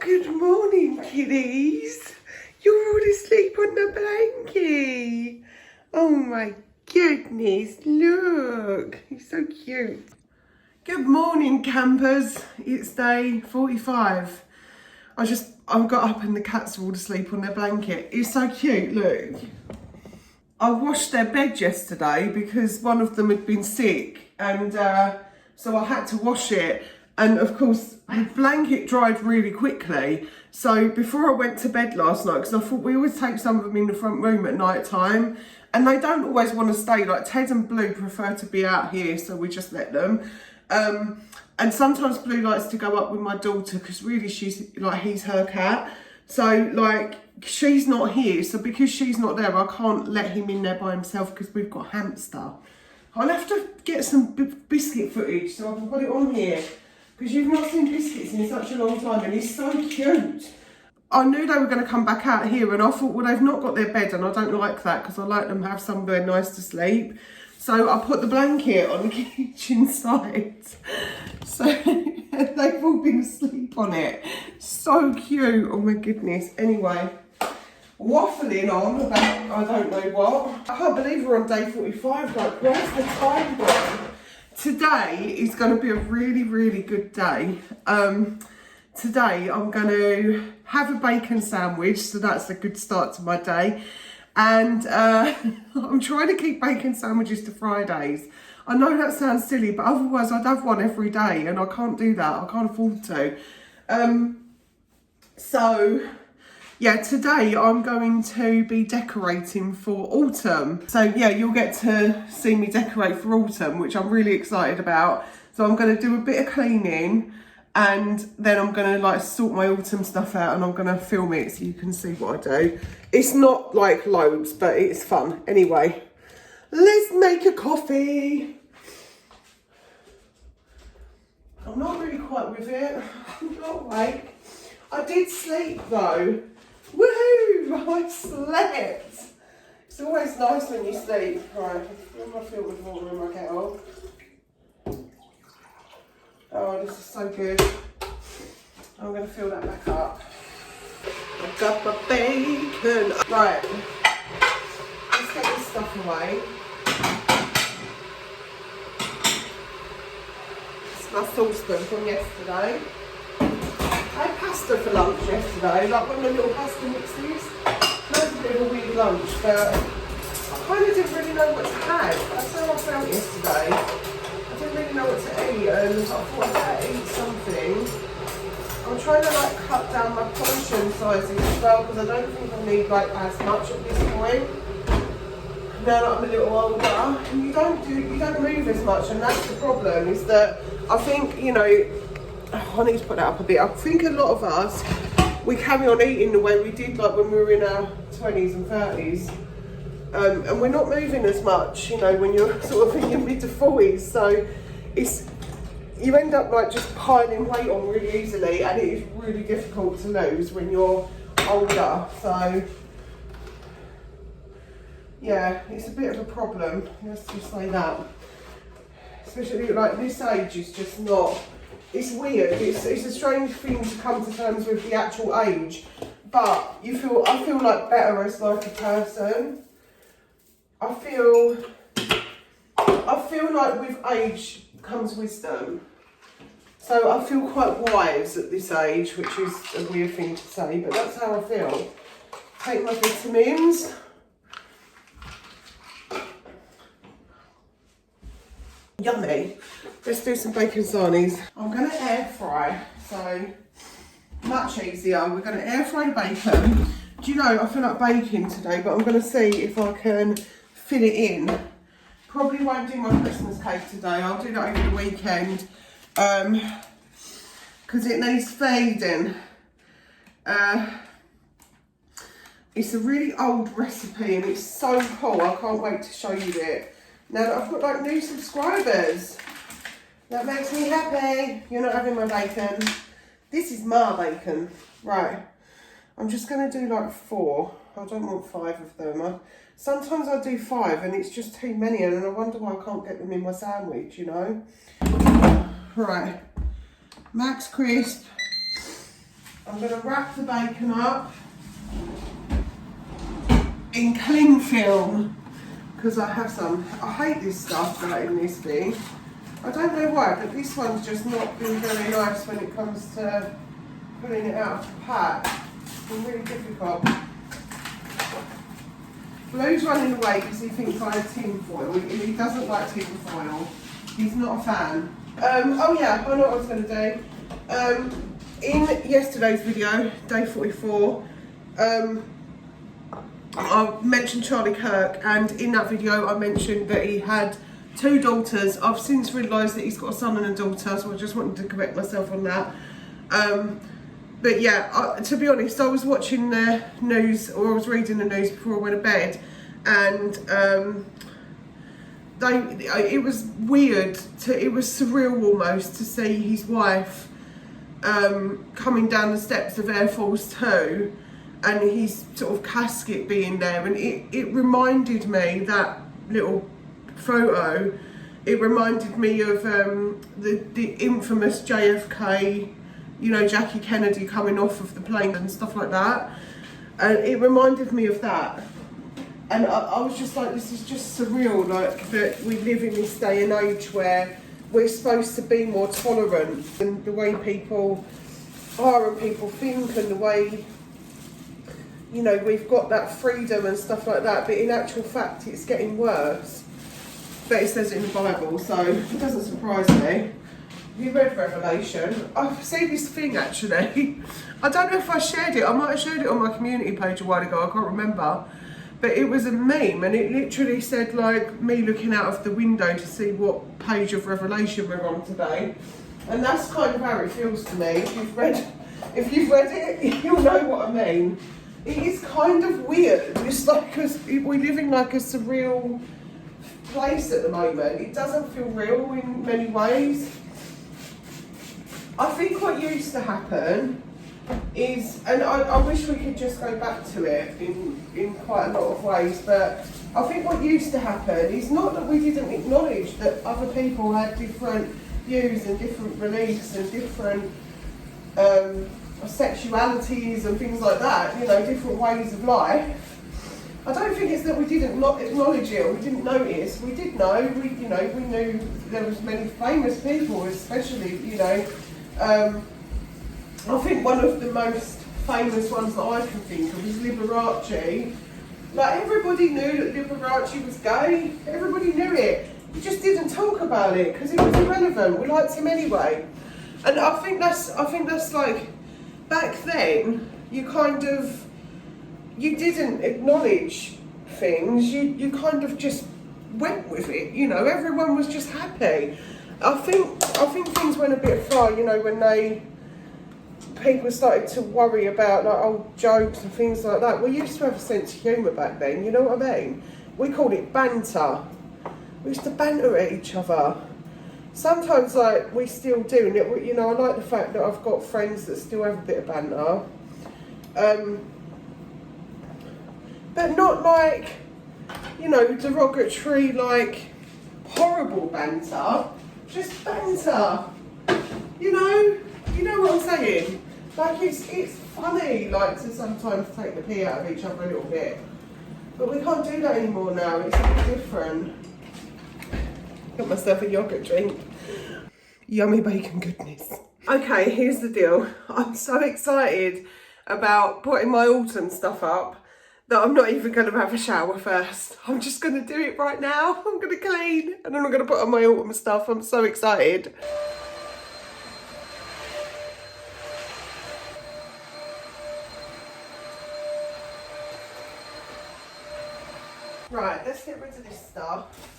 Good morning, kiddies. You're all asleep on the blanket. Oh my goodness, look. You're so cute. Good morning, campers. It's day 45. I got up and the cats are all asleep on their blanket. It's so cute, look. I washed their bed yesterday because one of them had been sick, and so I had to wash it. And of course, the blanket dried really quickly. So before I went to bed last night, because I thought we always take some of them in the front room at night time, and they don't always want to stay. Like Ted and Blue prefer to be out here, so we just let them. And sometimes Blue likes to go up with my daughter because really he's her cat. So like she's not here, so because she's not there, I can't let him in there by himself because we've got hamster. I'll have to get some biscuit footage so I can put it on here, because you've not seen biscuits in such a long time, and he's so cute. I knew they were going to come back out here, and I thought, well, they've not got their bed, and I don't like that because I like them to have somewhere nice to sleep. So I put the blanket on the kitchen side. So they've all been asleep on it. So cute. Oh my goodness. Anyway, waffling on about I don't know what. I can't believe we're on day 45. Like, where's the time gone? Today is going to be a really, really good day. Today I'm going to have a bacon sandwich, so that's a good start to my day. And I'm trying to keep bacon sandwiches to Fridays. I know that sounds silly, but otherwise I'd have one every day, and I can't do that. I can't afford to. So yeah, today I'm going to be decorating for autumn. So yeah, you'll get to see me decorate for autumn, which I'm really excited about. So I'm going to do a bit of cleaning, and then I'm going to like sort my autumn stuff out, and I'm going to film it so you can see what I do. It's not like loads, but it's fun. Anyway, let's make a coffee. I'm not really quite with it. I'm not awake. I did sleep though. Woohoo! I slept. It's always nice when you sleep. Right, I'm going to fill with water in my kettle. Oh, this is so good. I'm going to fill that back up. I've got my bacon. Right, let's get this stuff away. It's my saucepan from yesterday. I had pasta for lunch yesterday, like one of the little pasta mixes. That was a bit of a weird lunch, but I kind of didn't really know what to have. That's how I felt yesterday. I didn't really know what to eat, and I thought I'd better eat something. I'm trying to like cut down my portion sizes as well, because I don't think I need like as much at this point. Now that I'm a little older, and you don't move as much, and that's the problem. Is that I think, you know, I need to put that up a bit. I think a lot of us, we carry on eating the way we did like when we were in our 20s and 30s. And we're not moving as much, you know, when you're sort of in your mid to 40s. So you end up like just piling weight on really easily, and it is really difficult to lose when you're older. So yeah, it's a bit of a problem. Let's just say that. Especially like this age is just not. It's weird. It's a strange thing to come to terms with, the actual age, but I feel like better as like a person. I feel like with age comes wisdom. So I feel quite wise at this age, which is a weird thing to say, but that's how I feel. Take my vitamins. Yummy. Let's do some bacon sarnies. I'm going to air fry, so much easier. We're going to air fry bacon. Do you know, I feel like baking today, but I'm going to see if I can fit it in. Probably won't do my Christmas cake today. I'll do that over the weekend, because it needs feeding. It's a really old recipe, and it's so cool. I can't wait to show you it. Now that I've got like new subscribers, that makes me happy. You're not having my bacon. This is my bacon. Right, I'm just going to do like 4. I don't want 5 of them. Sometimes I do 5 and it's just too many, and I wonder why I can't get them in my sandwich, you know. Right, Max Crisp. I'm going to wrap the bacon up in cling film because I have some. I hate this stuff like in this thing. I don't know why, but this one's just not been very nice when it comes to pulling it out of the pack. It's been really difficult. Blue's running away because he thinks I have tin foil. He doesn't like tin foil. He's not a fan. Oh yeah, I know what I was going to do. In yesterday's video, day 44, I mentioned Charlie Kirk, and in that video I mentioned that he had 2 daughters. I've since realised that he's got a son and a daughter, so I just wanted to correct myself on that. But yeah, to be honest, I was watching the news, or I was reading the news before I went to bed, and it was weird, it was surreal almost to see his wife coming down the steps of Air Force 2 and his sort of casket being there, and it reminded me, that little photo, it reminded me of the infamous JFK, you know, Jackie Kennedy coming off of the plane and stuff like that, and it reminded me of that. And I was just like, this is just surreal, like, that we live in this day and age where we're supposed to be more tolerant than the way people are and people think, and the way, you know, we've got that freedom and stuff like that, but in actual fact it's getting worse. But it says it in the Bible, so it doesn't surprise me. Have you read Revelation? I've seen this thing actually. I don't know if I shared it. I might have shared it on my community page a while ago, I can't remember. But it was a meme, and it literally said, like, me looking out of the window to see what page of Revelation we're on today. And that's kind of how it feels to me. If you've read it, you'll know what I mean. It is kind of weird. It's like, we live in like a surreal place at the moment. It doesn't feel real in many ways. I think what used to happen is, and I wish we could just go back to it in quite a lot of ways, but I think what used to happen is not that we didn't acknowledge that other people had different views and different beliefs and different sexualities and things like that, you know, different ways of life. I don't think it's that we didn't not acknowledge it or we didn't notice. We did know, we knew there was many famous people, especially, you know, I think one of the most famous ones that I can think of is Liberace. Like, everybody knew that Liberace was gay. Everybody knew it. We just didn't talk about it because it was irrelevant. We liked him anyway. And I think that's like, back then, you didn't acknowledge things. You kind of just went with it. You know, everyone was just happy. I think things went a bit far, you know, when people started to worry about like old jokes and things like that. We used to have a sense of humour back then, you know what I mean? We called it banter. We used to banter at each other. Sometimes, like, we still do, and it, you know, I like the fact that I've got friends that still have a bit of banter. But not like, you know, derogatory, like, horrible banter. Just banter. You know what I'm saying? Like, it's funny, like, to sometimes take the pee out of each other a little bit. But we can't do that anymore now. It's a bit different. Got myself a yogurt drink. Yummy bacon goodness. Okay, here's the deal. I'm so excited about putting my autumn stuff up that I'm not even going to have a shower first. I'm just going to do it right now. I'm going to clean and then I'm going to put on my autumn stuff. I'm so excited. Right, let's get rid of this stuff.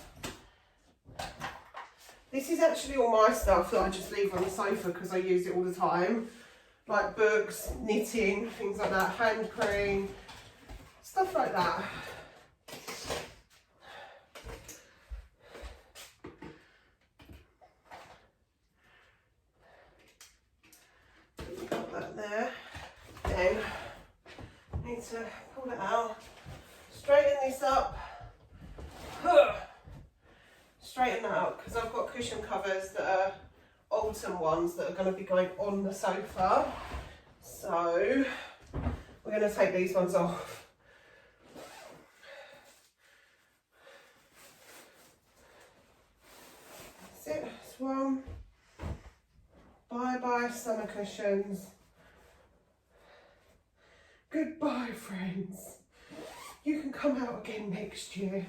This is actually all my stuff that I just leave on the sofa because I use it all the time. Like books, knitting, things like that, hand cream, stuff like that. Got that there. Then need to pull it out. Straighten this up. Straighten that up because I've got cushion covers that are autumn ones that are going to be going on the sofa. So going to take these ones off. That's it, that's one. Bye-bye summer cushions. Goodbye, friends. You can come out again next year.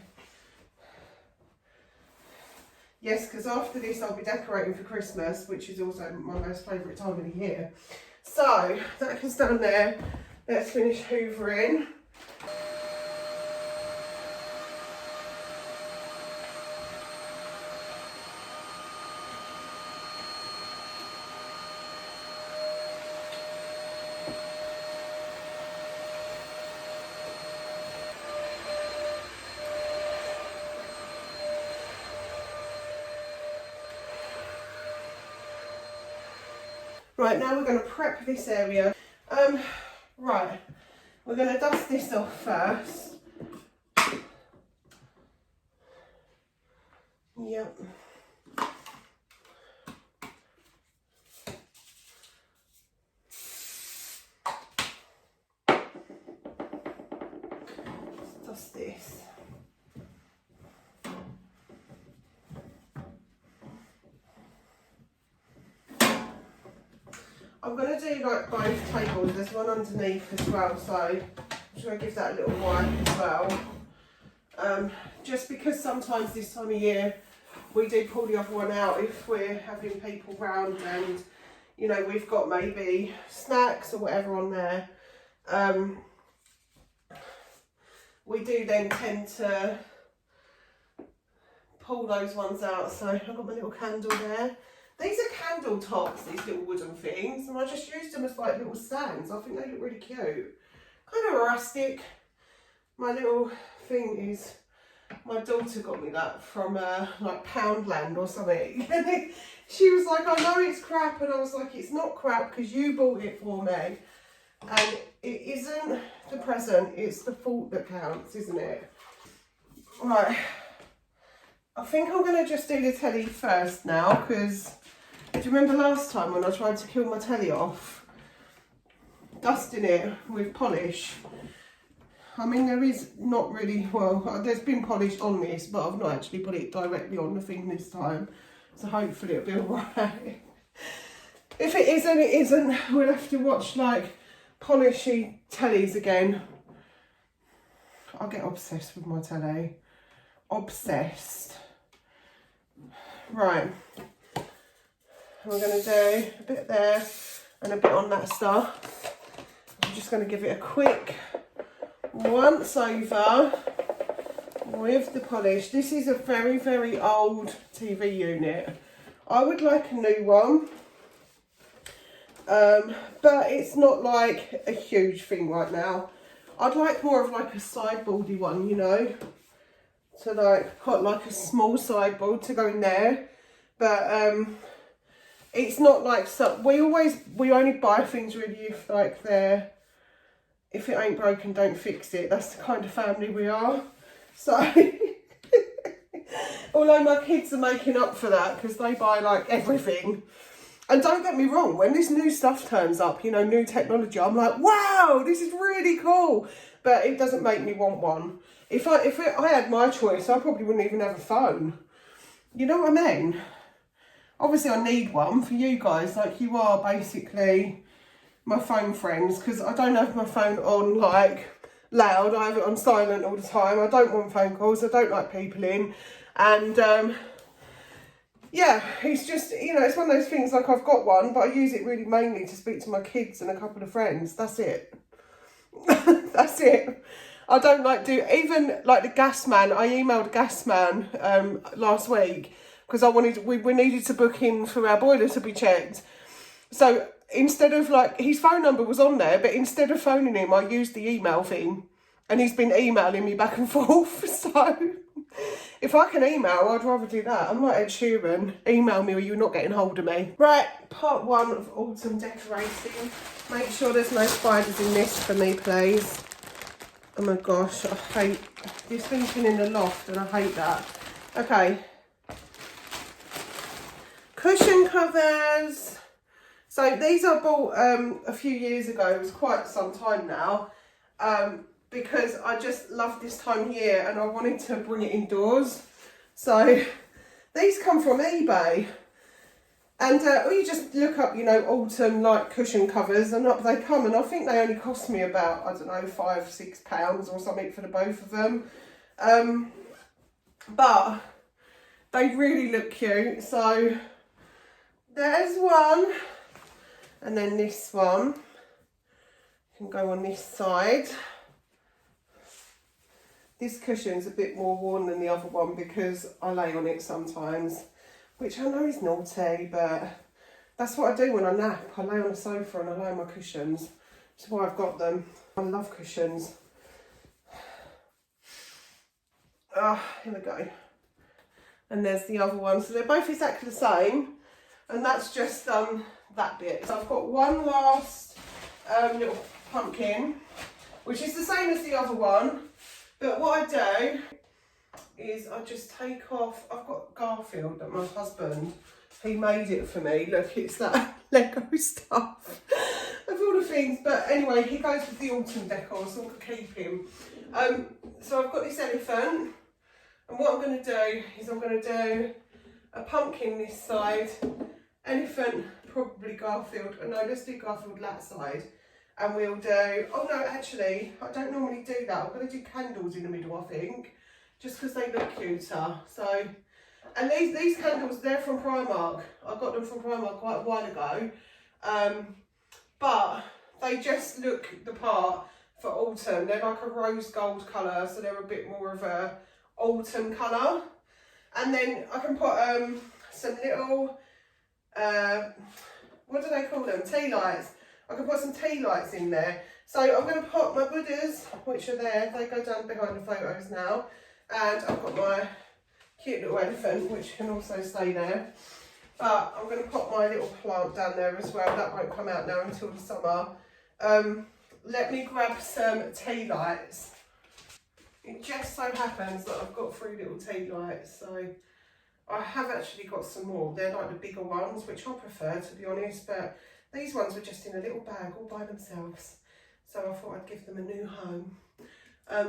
Yes, because after this I'll be decorating for Christmas, which is also my most favourite time of the year. So, that can stand there. Let's finish hoovering. Right, now we're going to prep this area. Right, we're going to dust this off first. Yep. Let's dust this. I'm going to do like both tables, there's one underneath as well, so I'm just going to give that a little wipe as well. Just because sometimes this time of year we do pull the other one out if we're having people round and, you know, we've got maybe snacks or whatever on there. We do then tend to pull those ones out, so I've got my little candle there. These are candle tops, these little wooden things, and I just used them as like little stands. I think they look really cute. Kind of rustic. My little thing is, my daughter got me that from like Poundland or something. She was like, I know it's crap, and I was like, it's not crap because you bought it for me. And it isn't the present, it's the thought that counts, isn't it? Right, I think I'm going to just do the telly first now, because do you remember last time when I tried to kill my telly off? Dusting it with polish. I mean, there is not really, well, there's been polish on this, but I've not actually put it directly on the thing this time. So hopefully it'll be alright. If it isn't, it isn't. We'll have to watch like polishy tellies again. I get obsessed with my telly. Obsessed. Right. We're going to do a bit there and a bit on that stuff. I'm just going to give it a quick once over with the polish. This is a very, very old TV unit. I would like a new one. But it's not like a huge thing right now. I'd like more of like a sideboardy one, you know, to like put like a small sideboard to go in there. But it's not like, so we only buy things really if like they're, if it ain't broken, don't fix it. That's the kind of family we are. So although my kids are making up for that because they buy like everything. And don't get me wrong, when this new stuff turns up, you know, new technology, I'm like, wow, this is really cool. But it doesn't make me want one. If I had my choice, I probably wouldn't even have a phone. You know what I mean? Obviously, I need one for you guys. Like, you are basically my phone friends, because I don't have my phone on, like, loud. I have it on silent all the time. I don't want phone calls. I don't like people in. And, yeah, it's just, you know, it's one of those things, like, I've got one, but I use it really mainly to speak to my kids and a couple of friends. That's it. That's it. I don't like even like the gas man. I emailed gas man last week because we needed to book in for our boiler to be checked. So instead of like, his phone number was on there, but instead of phoning him, I used the email thing, and he's been emailing me back and forth. So if I can email, I'd rather do that. I'm like Ed Sheeran, email me or you're not getting hold of me. Right, part one of autumn decorating. Make sure there's no spiders in this for me, please. Oh my gosh, I hate this thing's been in the loft and I hate that. Okay. Cushion covers. So these I bought a few years ago. It was quite some time now. because I just love this time of year and I wanted to bring it indoors. So these come from eBay. And or you just look up, you know, autumn light cushion covers, and up they come. And I think they only cost me about, I don't know, £5-6 or something for the both of them. But they really look cute. So there's one, and then this one can go on this side. This cushion's a bit more worn than the other one because I lay on it sometimes, which I know is naughty, but that's what I do when I nap. I lay on the sofa and I lay on my cushions. That's why I've got them. I love cushions. Here we go. And there's the other one. So they're both exactly the same. And that's just that bit. So I've got one last little pumpkin, which is the same as the other one. But what I do is I just take off, I've got Garfield that my husband, he made it for me. Look, it's that Lego stuff of all the things. But anyway, he goes with the autumn decor, so I can keep him. So I've got this elephant, and what I'm going to do is I'm going to do a pumpkin this side, elephant, probably Garfield. No, let's do Garfield that side. And we'll do, oh no, actually, I don't normally do that. I'm going to do candles in the middle, I think, just because they look cuter. So, and these candles, they're from Primark. I got them from Primark quite a while ago. But they just look the part for autumn. They're like a rose gold colour, so they're a bit more of a autumn colour. And then I can put some little, what do they call them? Tea lights. I can put some tea lights in there. So I'm going to put my Buddhas, which are there. They go down behind the photos now. And I've got my cute little elephant, which can also stay there. But I'm going to put my little plant down there as well. That won't come out now until the summer. Let me grab some tea lights. It just so happens that I've got 3 little tea lights. So I have actually got some more. They're like the bigger ones, which I prefer, to be honest. But these ones were just in a little bag all by themselves. So I thought I'd give them a new home. I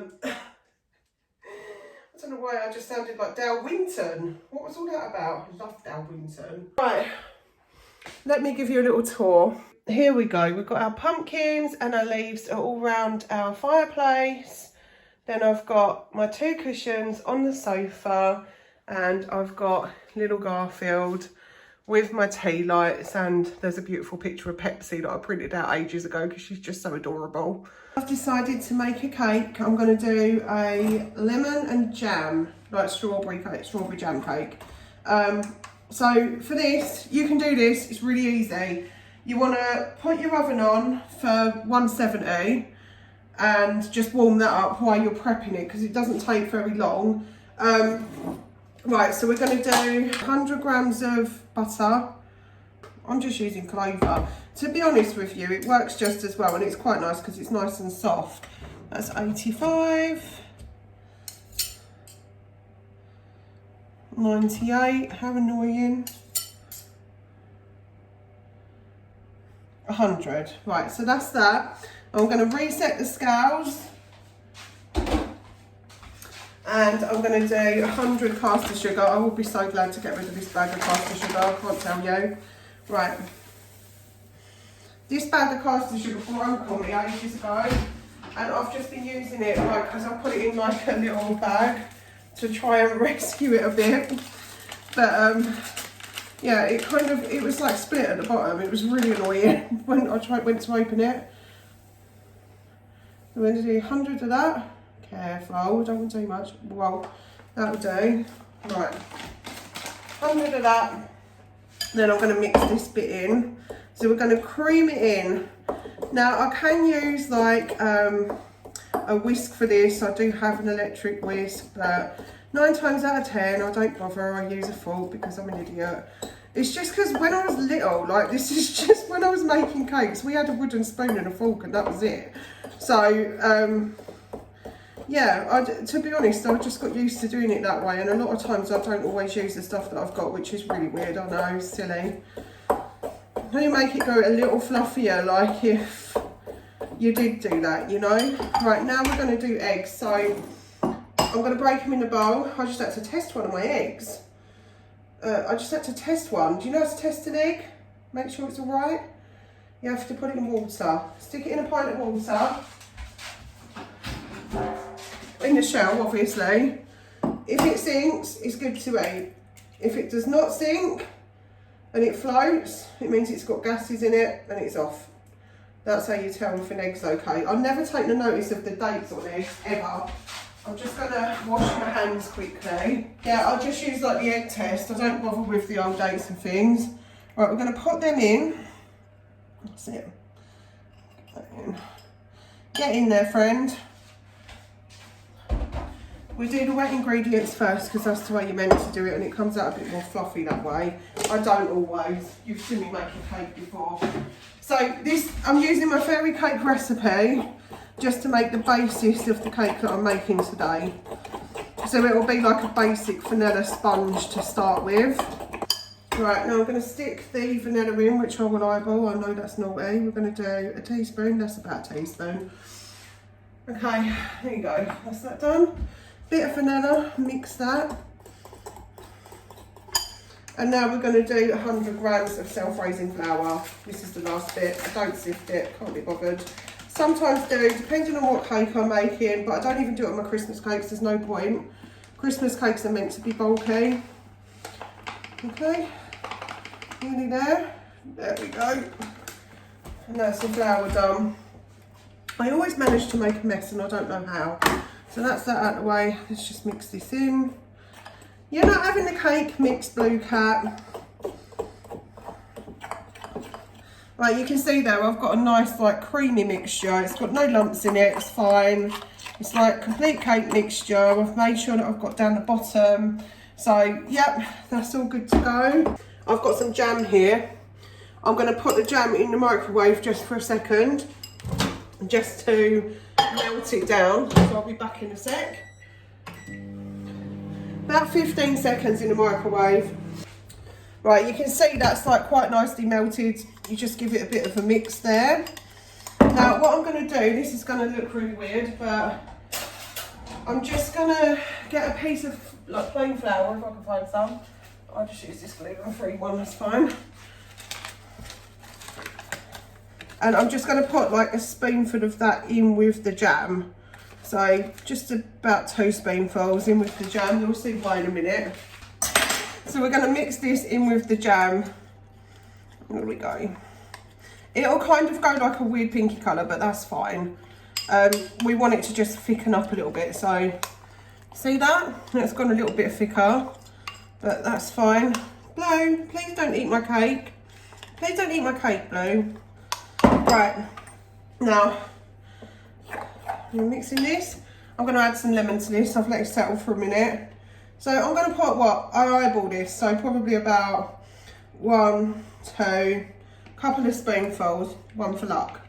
don't know why I just sounded like Dale Winton. What was all that about? I love Dale Winton. Right, let me give you a little tour. Here we go. We've got our pumpkins and our leaves are all round our fireplace. Then I've got my 2 cushions on the sofa, and I've got little Garfield with my tea lights, and there's a beautiful picture of Pepsi that I printed out ages ago because she's just so adorable. I've decided to make a cake. I'm going to do a lemon and jam, like strawberry jam cake. So for this, you can do this, it's really easy. You want to put your oven on for 170 and just warm that up while you're prepping it, because it doesn't take very long. Right, so we're going to do 100 grams of butter. I'm just using clover. To be honest with you, it works just as well, and it's quite nice because it's nice and soft. That's 85. 98, how annoying. 100. Right, so that's that. I'm going to reset the scales. And I'm going to do 100 caster sugar. I will be so glad to get rid of this bag of caster sugar, I can't tell you. Right. This bag of caster sugar broke on me ages ago. And I've just been using it like, because I put it in like a little bag to try and rescue it a bit. But yeah, it was like split at the bottom. It was really annoying when I went to open it. I'm going to do 100 of that. Careful, don't want too much. Well, that'll do. Right, 100 of that. Then I'm going to mix this bit in. So we're going to cream it in. Now I can use like a whisk for this. I do have an electric whisk, but 9 times out of 10 I don't bother. I use a fork because I'm an idiot. It's just because when I was little, like this is just when I was making cakes, we had a wooden spoon and a fork and that was it. So yeah, to be honest, I just got used to doing it that way, and a lot of times I don't always use the stuff that I've got, which is really weird, I know, silly. When you make it go a little fluffier, like if You did do that, you know. Right, now we're going to do eggs. So I'm going to break them in the bowl. I just had to test one of my eggs. I just had to test one. Do you know how to test an egg? Make sure it's all right. You have to put it in water. Stick it in a pint of water. In the shell, obviously. If it sinks, it's good to eat. If it does not sink and it floats, it means it's got gases in it and it's off. That's how you tell if an egg's okay. I'll never take the notice of the dates on eggs, ever. I'm just gonna wash my hands quickly. Yeah, I'll just use like the egg test. I don't bother with the old dates and things. Right, we're gonna put them in. That's it. Get in there, friend. We do the wet ingredients first because that's the way you're meant to do it, and it comes out a bit more fluffy that way. I don't always. You've seen me make a cake before. So this, I'm using my fairy cake recipe just to make the basis of the cake that I'm making today. So it will be like a basic vanilla sponge to start with. Right, now I'm going to stick the vanilla in, which I will eyeball. I know that's naughty. We're going to do a teaspoon. That's about a teaspoon. Okay, there you go. That's that done. Bit of vanilla, mix that. And now we're going to do 100 grams of self-raising flour. This is the last bit. I don't sift it, can't be bothered. Sometimes do, depending on what cake I'm making, but I don't even do it on my Christmas cakes, there's no point. Christmas cakes are meant to be bulky. Okay, nearly there. There we go. And that's the flour done. I always manage to make a mess and I don't know how. So that's that out of the way. Let's just mix this in. You're not having the cake mixed, Blue Cat. Right, you can see there I've got a nice like creamy mixture. It's got no lumps in it, it's fine. It's like complete cake mixture. I've made sure that I've got down the bottom. So, yep, that's all good to go. I've got some jam here. I'm going to put the jam in the microwave just for a second, just to melt it down. So I'll be back in a sec. About 15 seconds in the microwave. Right, you can see that's like quite nicely melted. You just give it a bit of a mix there. Now, what I'm going to do, this is going to look really weird, but I'm just going to get a piece of like plain flour, if I can find some. I'll just use this gluten-free one, that's fine. And I'm just going to put like a spoonful of that in with the jam. So just about 2 spoonfuls in with the jam. You'll see why in a minute. So we're going to mix this in with the jam. There we go. It'll kind of go like a weird pinky colour, but that's fine. We want it to just thicken up a little bit. So see that? It's gone a little bit thicker, but that's fine. Blue, please don't eat my cake. Please don't eat my cake, Blue. Right, now I'm mixing this. I'm going to add some lemon to this. I've let it settle for a minute. So I'm going to put what? I eyeball this. So probably about 1, 2, couple of spoonfuls, one for luck.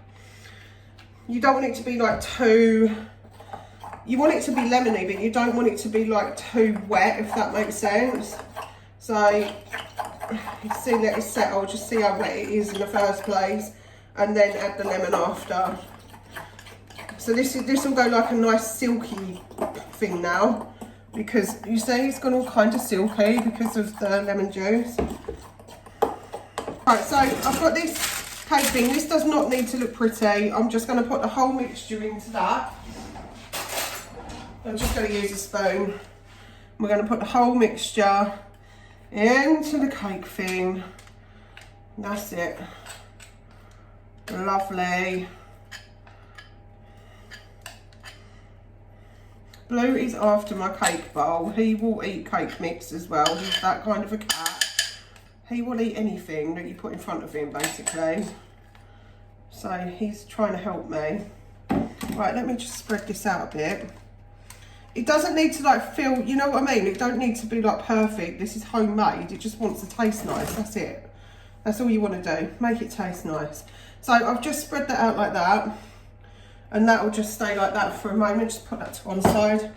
You don't want it to be like too, you want it to be lemony, but you don't want it to be like too wet, if that makes sense. So you see, let it settle, just see how wet it is in the first place, and then add the lemon after. So this will go like a nice silky thing now, because you see it's gone all kind of silky because of the lemon juice. Right, so I've got this cake thing. This does not need to look pretty. I'm just going to put the whole mixture into that. I'm just going to use a spoon. We're going to put the whole mixture into the cake thing. That's it. Lovely. Blue is after my cake bowl. He will eat cake mix as well. He's that kind of a cat. He will eat anything that you put in front of him, basically. So he's trying to help me. Right, let me just spread this out a bit. It doesn't need to like feel, you know what I mean? It don't need to be like perfect. This is homemade. It just wants to taste nice. That's it. That's all you want to do. Make it taste nice. So I've just spread that out like that. And that will just stay like that for a moment. Just put that to one side.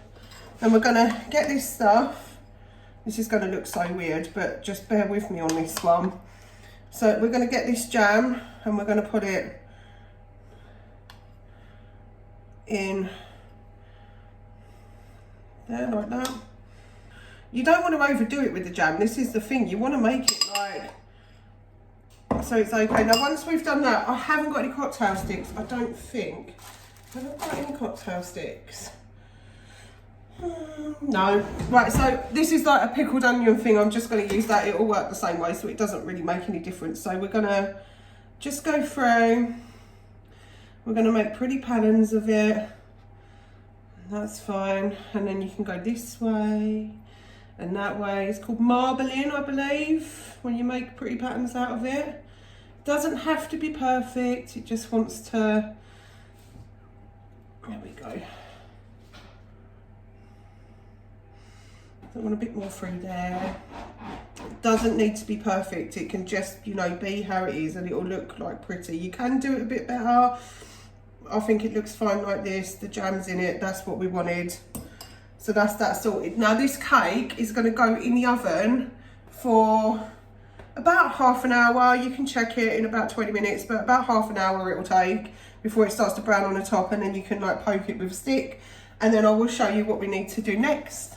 And we're going to get this stuff. This is going to look so weird, but just bear with me on this one. So we're going to get this jam and we're going to put it in there like that. You don't want to overdo it with the jam. This is the thing. You want to make it like so it's okay. Now once we've done that, I haven't got any cocktail sticks. I don't think. Have I got any cocktail sticks? No. Right, so this is like a pickled onion thing. I'm just going to use that. It'll work the same way, so it doesn't really make any difference. So we're going to just go through. We're going to make pretty patterns of it. That's fine. And then you can go this way and that way. It's called marbling, I believe, when you make pretty patterns out of it. Doesn't have to be perfect. It just wants to. There we go. I want a bit more through there. It doesn't need to be perfect. It can just, you know, be how it is and it will look like pretty. You can do it a bit better. I think it looks fine like this. The jam's in it. That's what we wanted. So that's that sorted. Now this cake is going to go in the oven for about half an hour. You can check it in about 20 minutes, but about half an hour it will take before it starts to brown on the top, and then you can like poke it with a stick, and then I will show you what we need to do next.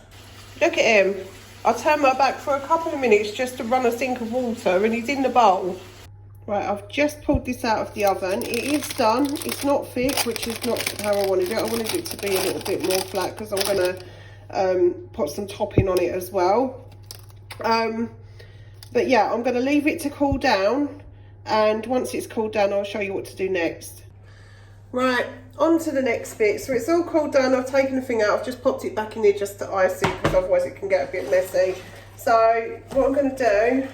Look at him. I'll turn my back for a couple of minutes just to run a sink of water, and he's in the bowl. Right, I've just pulled this out of the oven. It is done. It's not thick, which is not how I wanted it. I wanted it to be a little bit more flat because I'm going to put some topping on it as well. But yeah, I'm going to leave it to cool down, and once it's cooled down I'll show you what to do next. Right, on to the next bit. So it's all cooled down. I've taken the thing out. I've just popped it back in there just to ice it because otherwise it can get a bit messy. So what I'm going to do,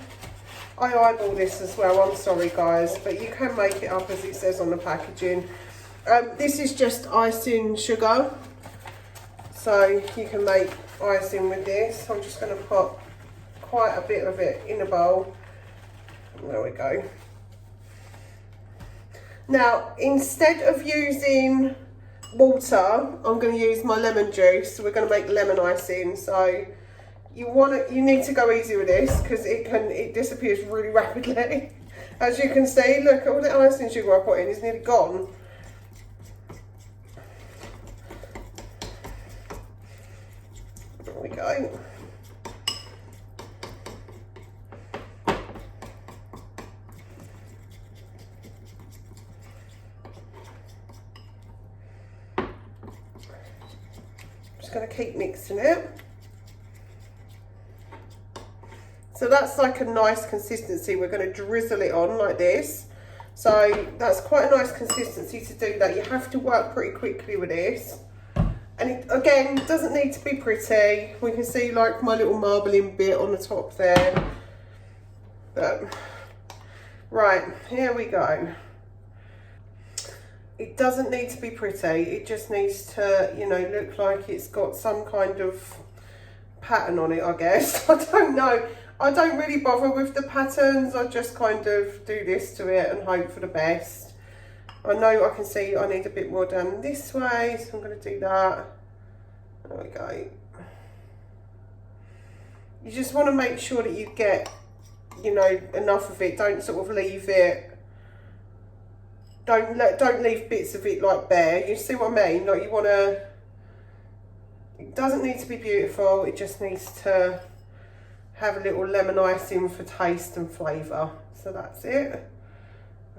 I eyeball this as well. I'm sorry guys, but you can make it up as it says on the packaging. This is just icing sugar. So you can make icing with this. I'm just going to put quite a bit of it in a bowl. There we go. Now, instead of using water, I'm going to use my lemon juice. So we're going to make lemon icing. So you need to go easy with this because it disappears really rapidly. As you can see, look at all the icing sugar I put in, it's nearly gone. There we go. Going to keep mixing it. So that's like a nice consistency. We're going to drizzle it on like this. So that's quite a nice consistency to do that. You have to work pretty quickly with this. And it, again, doesn't need to be pretty. We can see like my little marbling bit on the top there. But, right, here we go. It doesn't need to be pretty, it just needs to, you know, look like it's got some kind of pattern on it, I guess. I don't know. I don't really bother with the patterns. I just kind of do this to it and hope for the best. I know I can see I need a bit more done this way, so I'm going to do that. There we go. You just want to make sure that you get, you know, enough of it. Don't sort of leave it. Don't leave bits of it like bare. You see what I mean? Like you want to. It doesn't need to be beautiful. It just needs to have a little lemon icing for taste and flavour. So that's it.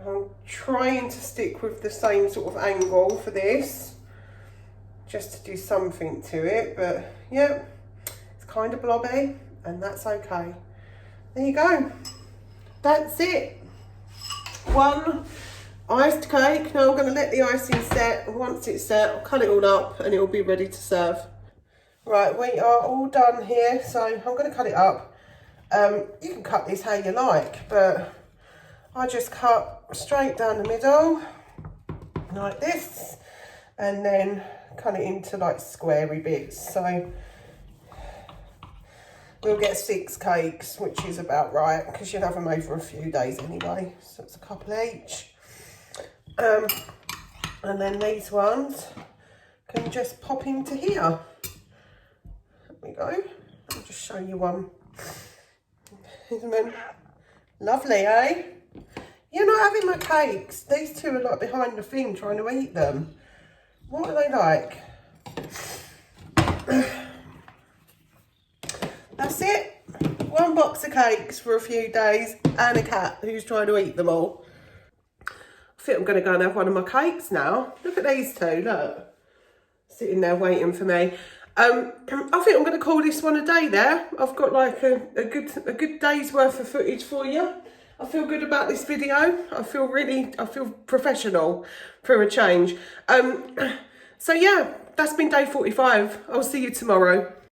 I'm trying to stick with the same sort of angle for this, just to do something to it. But yeah, it's kind of blobby, and that's okay. There you go. That's it. One iced cake. Now I'm going to let the icing set. Once it's set, I'll cut it all up and it will be ready to serve. Right, we are all done here, so I'm going to cut it up. You can cut this how you like, but I just cut straight down the middle like this, and then cut it into like squarey bits. So we'll get 6 cakes, which is about right because you'll have them over a few days anyway. So it's a couple each. And then these ones can just pop into here. There we go. I'll just show you one. Isn't it lovely, eh? You're not having my cakes. These two are like behind the thing trying to eat them. What are they like? That's it. One box of cakes for a few days and a cat who's trying to eat them all. I think I'm going to go and have one of my cakes now. Look at these two, look. Sitting there waiting for me. I think I'm going to call this one a day there. I've got like a good day's worth of footage for you. I feel good about this video. I feel professional for a change. So yeah, that's been day 45. I'll see you tomorrow.